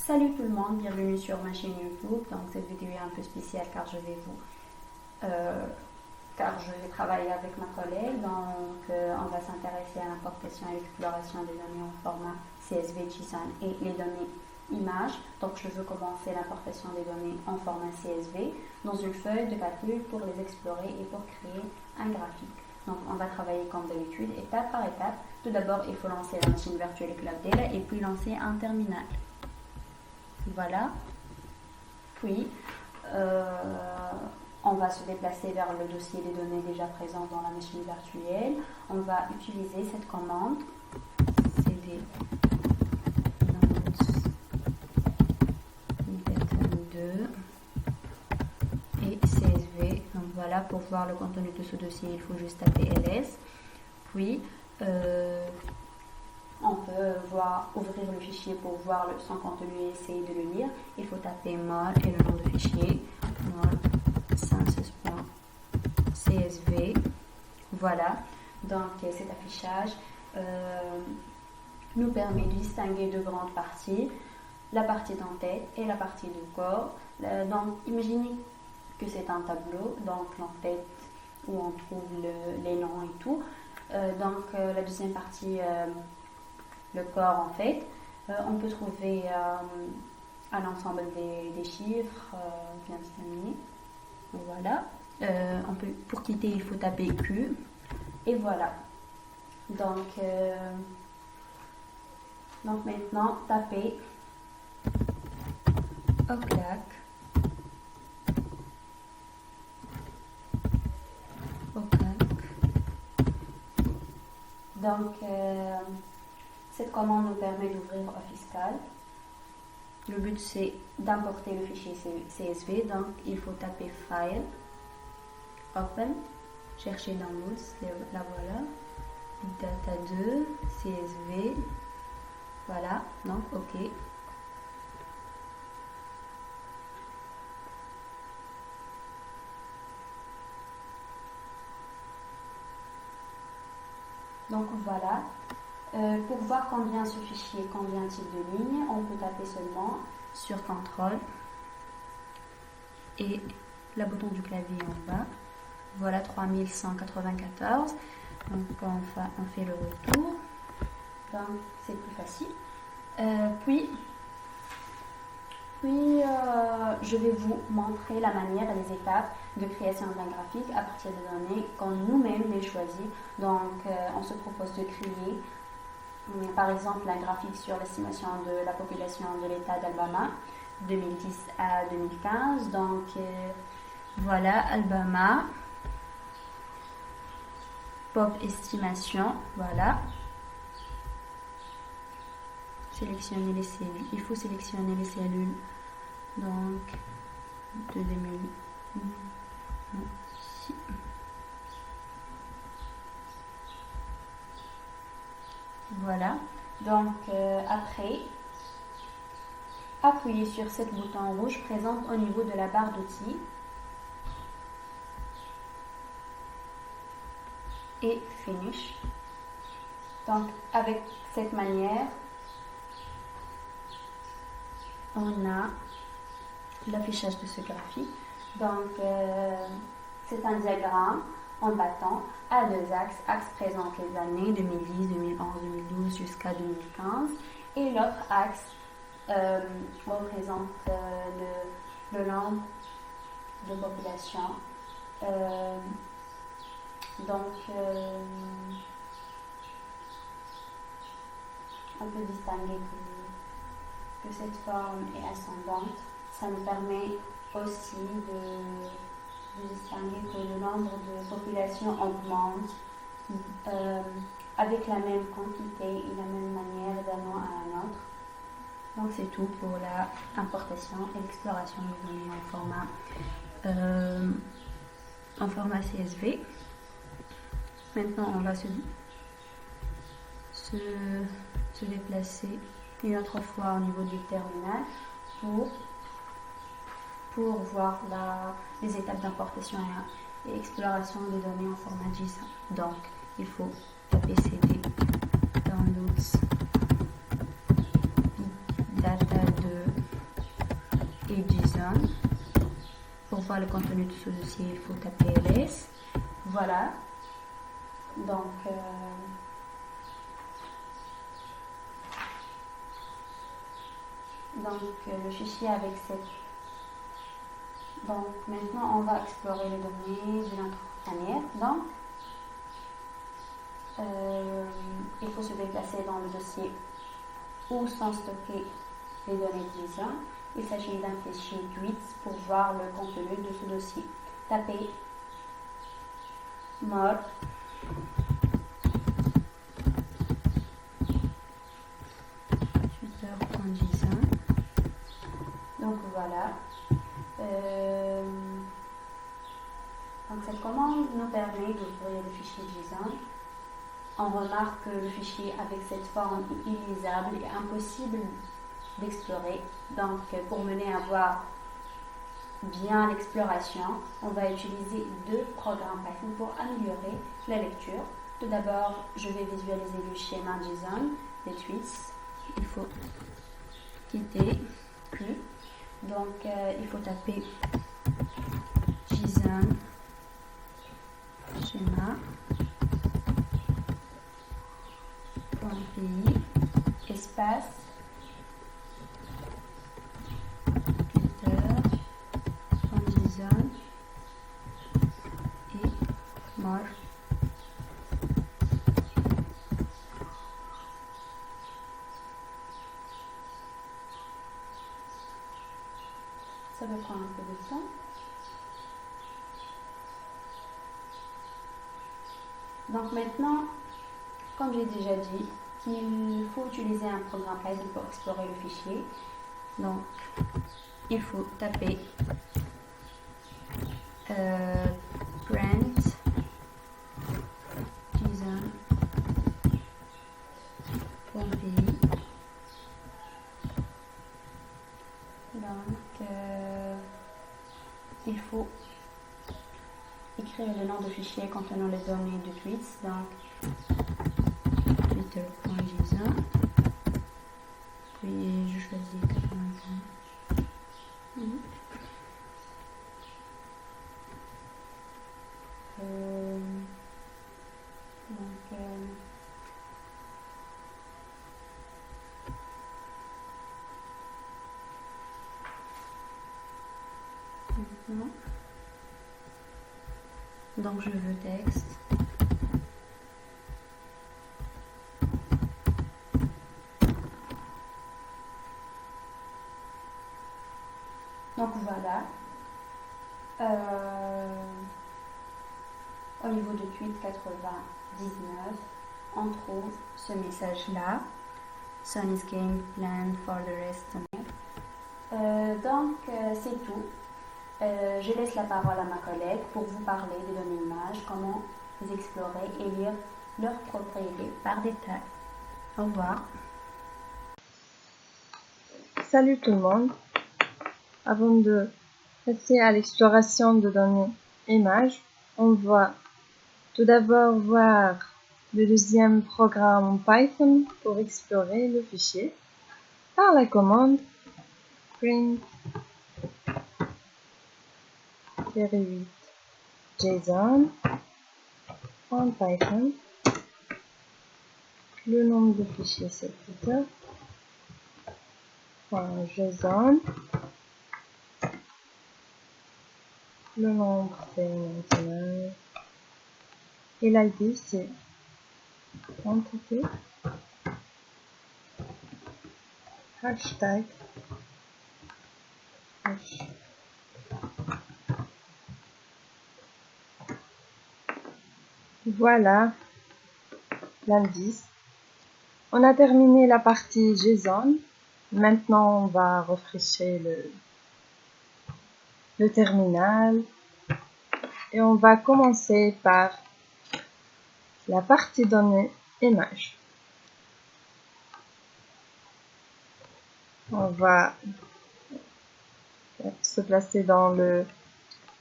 Salut tout le monde, bienvenue sur ma chaîne YouTube. Donc cette vidéo est un peu spéciale car je vais travailler avec ma collègue. Donc on va s'intéresser à l'importation et l'exploration des données en format CSV, JSON et les données images. Donc je veux commencer l'importation des données en format CSV dans une feuille de calcul pour les explorer et pour créer un graphique. Donc on va travailler comme d'habitude, étape par étape. Tout d'abord, il faut lancer la machine virtuelle Cloudera et puis lancer un terminal. Voilà. Puis, on va se déplacer vers le dossier des données déjà présentes dans la machine virtuelle. On va utiliser cette commande cd notes 2 et CSV. Donc voilà, pour voir le contenu de ce dossier, il faut juste taper ls. Puis, on peut ouvrir le fichier pour voir son contenu et essayer de le lire. Il faut taper mol et le nom de fichier, mol census.csv. Voilà, donc cet affichage nous permet de distinguer deux grandes parties, la partie d'entête et la partie de corps. Donc imaginez que c'est un tableau, donc l'entête où on trouve les noms et tout. Donc la deuxième partie, le corps en fait, on peut trouver à l'ensemble des chiffres bien distingués. Voilà. Pour quitter, il faut taper Q. Et voilà. Donc maintenant, tapez OCLAC. Donc, cette commande nous permet d'ouvrir Office-Cal. Le but, c'est d'importer le fichier CSV. Donc, il faut taper File, Open, chercher Downloads, la voilà. Data 2, CSV. Voilà, donc OK. Donc voilà, pour voir combien ce fichier contient-il de lignes, on peut taper seulement sur CTRL et le bouton du clavier en bas. Voilà 3194. Donc on fait le retour. Donc c'est plus facile. Puis je vais vous montrer la manière et les étapes de création d'un graphique à partir des données qu'on nous-mêmes les choisit. Donc, on se propose de créer, par exemple, un graphique sur l'estimation de la population de l'État d'Alabama 2010 à 2015. Donc, voilà, Alabama, pop estimation, voilà. Sélectionner les cellules. Il faut sélectionner les cellules. Donc, de 2000. Ici. Voilà. Donc, après, appuyez sur ce bouton rouge présent au niveau de la barre d'outils. Et Finish. Donc, avec cette manière, on a l'affichage de ce graphique. Donc, c'est un diagramme en bâton à deux axes. Axe présente les années 2010, 2011, 2012 jusqu'à 2015. Et l'autre axe représente le nombre de population. On peut distinguer que cette forme est ascendante. Ça nous permet aussi de distinguer que le nombre de populations augmente avec la même quantité et la même manière d'un an à un autre. Donc c'est tout pour la importation et l'exploration des données en format CSV. Maintenant on va se déplacer une autre fois au niveau du terminal pour voir les étapes d'importation et exploration des données en format JSON. Donc, il faut taper cd downloads data 2 JSON. Pour voir le contenu de ce dossier, il faut taper ls. Voilà. Donc, le fichier avec cette... Donc, maintenant, on va explorer les données d'une autre manière. Donc, il faut se déplacer dans le dossier où sont stockées les données JSON. Il s'agit d'un fichier tweets pour voir le contenu de ce dossier. Tapez more twitter.json. Donc voilà. Donc cette commande nous permet d'ouvrir le fichier JSON. On remarque que le fichier avec cette forme est illisible et impossible d'explorer. Donc pour mener à voir bien l'exploration, on va utiliser deux programmes Python pour améliorer la lecture. Tout d'abord, je vais visualiser le schéma JSON des tweets. Il faut quitter plus. Donc il faut taper JSON schéma .py espace twitter.json et more. Ça va prendre un peu de temps. Donc maintenant, comme j'ai déjà dit, il faut utiliser un programme Python pour explorer le fichier. Donc, il faut taper print json.py. Donc, il faut écrire le nom du fichier contenant les données de tweets. Donc, twitter.json. Puis, je choisis 95. Donc je veux texte. Donc voilà. Au niveau de tweet 99, on trouve ce message-là. Sun is game planned for the rest of the night. Donc c'est tout. Je laisse la parole à ma collègue pour vous parler des données images, comment les explorer et lire leurs propriétés par détail. Au revoir. Salut tout le monde. Avant de passer à l'exploration de données images, on va tout d'abord voir le deuxième programme Python pour explorer le fichier par la commande print -8 JSON en Python. Le nom du fichier c'est twitter.json. Le nombre c'est national. Et l'ID c'est entité hashtag hash. Voilà l'indice. On a terminé la partie JSON. Maintenant, on va rafraîchir le terminal. Et on va commencer par la partie données images. On va se placer dans le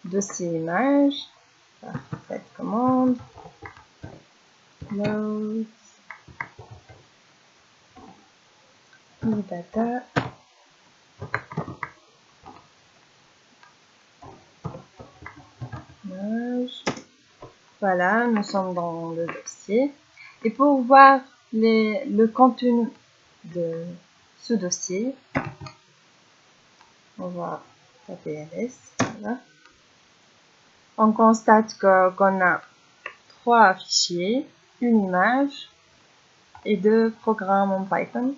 dossier images par cette commande. Load data. Voilà, nous sommes dans le dossier. Et pour voir le contenu de ce dossier, on va taper ls. Voilà. On constate qu'on a 3 fichiers, une image et 2 programmes en Python.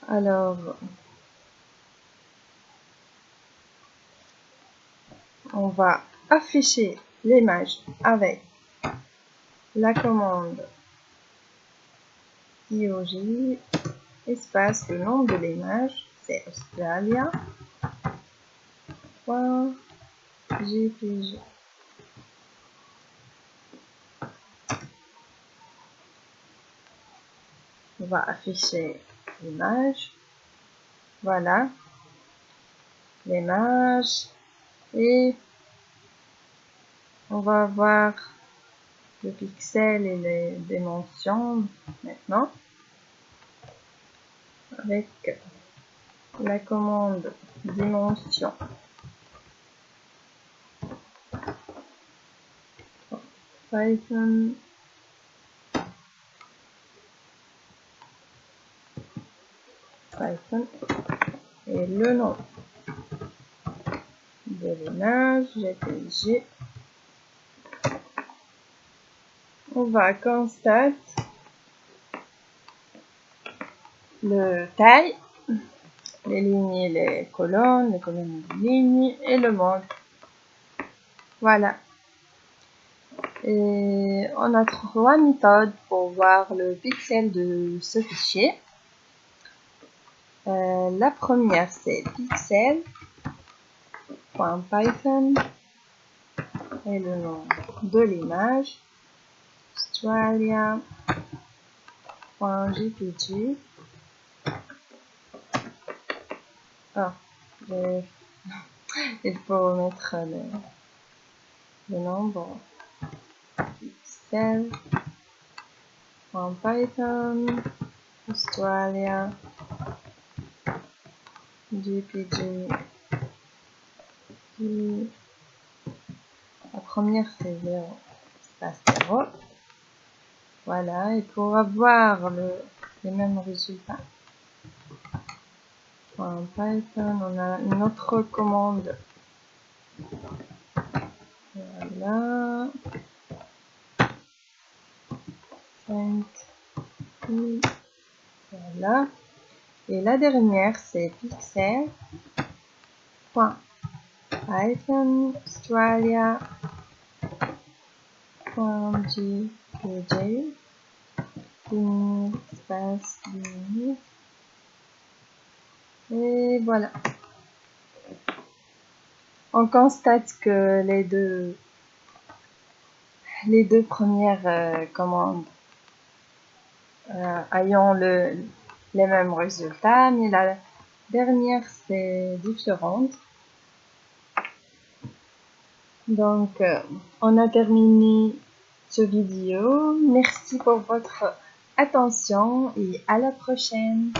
Alors, on va afficher l'image avec la commande IOJ, espace, le nom de l'image, c'est Australia.jpg. On va afficher l'image. Voilà. L'image. Et on va voir le pixel et les dimensions maintenant. Avec la commande dimension. Python. Et le nom de l'image, JPG. On va constater le taille, les lignes et les colonnes et les lignes et le mode. Voilà. Et on a 3 méthodes pour voir le pixel de ce fichier. La première, c'est pixel.python et le nom de l'image, Australia.jpg. Il faut mettre le nombre pixel.python Australia.jpg. La première, c'est 0, espace 0. Voilà, et pour avoir les mêmes résultats, en Python, on a une autre commande. Voilà. 5. Voilà. Et la dernière, c'est pixel.python Australia.jpg. Espace limite. Et voilà. On constate que les deux premières commandes ayant les mêmes résultats, mais la dernière c'est différente. Donc, on a terminé cette vidéo. Merci pour votre attention et à la prochaine.